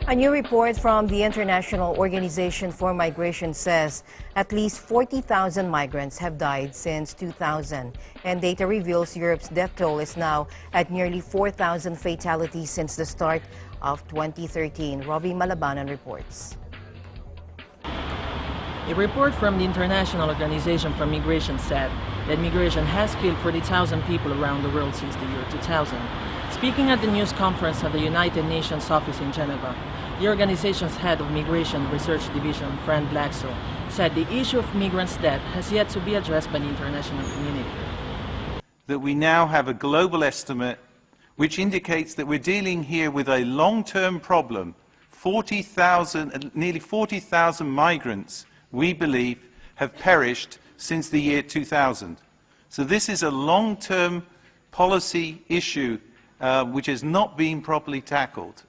A new report from the International Organization for Migration says at least 40,000 migrants have died since 2000, and data reveals Europe's death toll is now at nearly 4,000 fatalities since the start of 2013. Robbie Malabanan reports. A report from the International Organization for Migration said that migration has killed 40,000 people around the world since the year 2000. Speaking at the news conference at the United Nations office in Geneva, the organization's head of Migration Research Division, Fran Blackso, said the issue of migrants' death has yet to be addressed by the international community. That we now have a global estimate which indicates that we're dealing here with a long-term problem. Nearly 40,000 migrants, we believe, have perished since the year 2000. So this is a long-term policy issue which has not been properly tackled.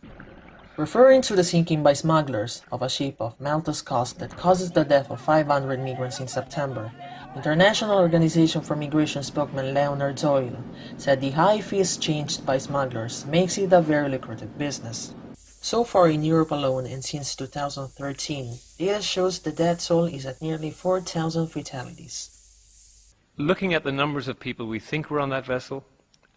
Referring to the sinking by smugglers of a ship of Malta's coast that causes the death of 500 migrants in September, International Organization for Migration spokesman Leonard Doyle said the high fees charged by smugglers makes it a very lucrative business. So far in Europe alone and since 2013, data shows the death toll is at nearly 4,000 fatalities. Looking at the numbers of people we think were on that vessel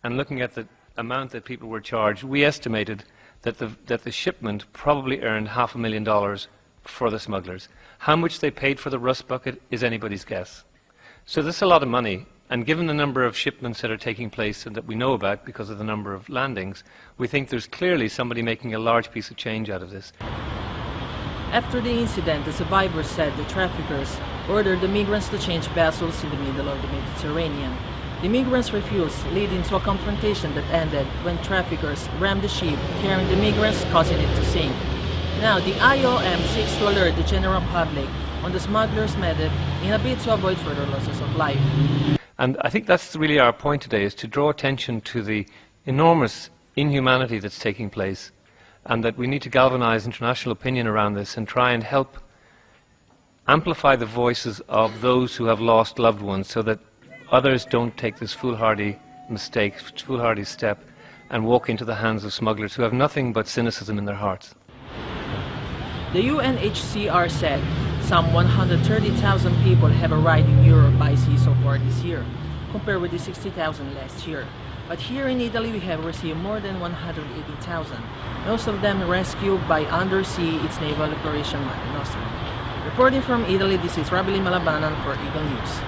and looking at the amount that people were charged, we estimated that the shipment probably earned $500,000 for the smugglers. How much they paid for the rust bucket is anybody's guess. So this is a lot of money, and given the number of shipments that are taking place and that we know about because of the number of landings, we think there's clearly somebody making a large piece of change out of this. After the incident, the survivors said the traffickers ordered the migrants to change vessels in the middle of the Mediterranean. The migrants refused, leading to a confrontation that ended when traffickers rammed the ship carrying the migrants, causing it to sink. Now, the IOM seeks to alert the general public on the smugglers' method in a bid to avoid further losses of life. And I think that's really our point today, is to draw attention to the enormous inhumanity that's taking place, and that we need to galvanize international opinion around this and try and help amplify the voices of those who have lost loved ones so that others don't take this foolhardy mistake, foolhardy step, and walk into the hands of smugglers who have nothing but cynicism in their hearts. The UNHCR said some 130,000 people have arrived in Europe by sea so far this year, compared with the 60,000 last year. But here in Italy we have received more than 180,000, most of them rescued by undersea its naval operation Mare Nostrum. Reporting from Italy, this is Robbie Malabanan for Eagle News.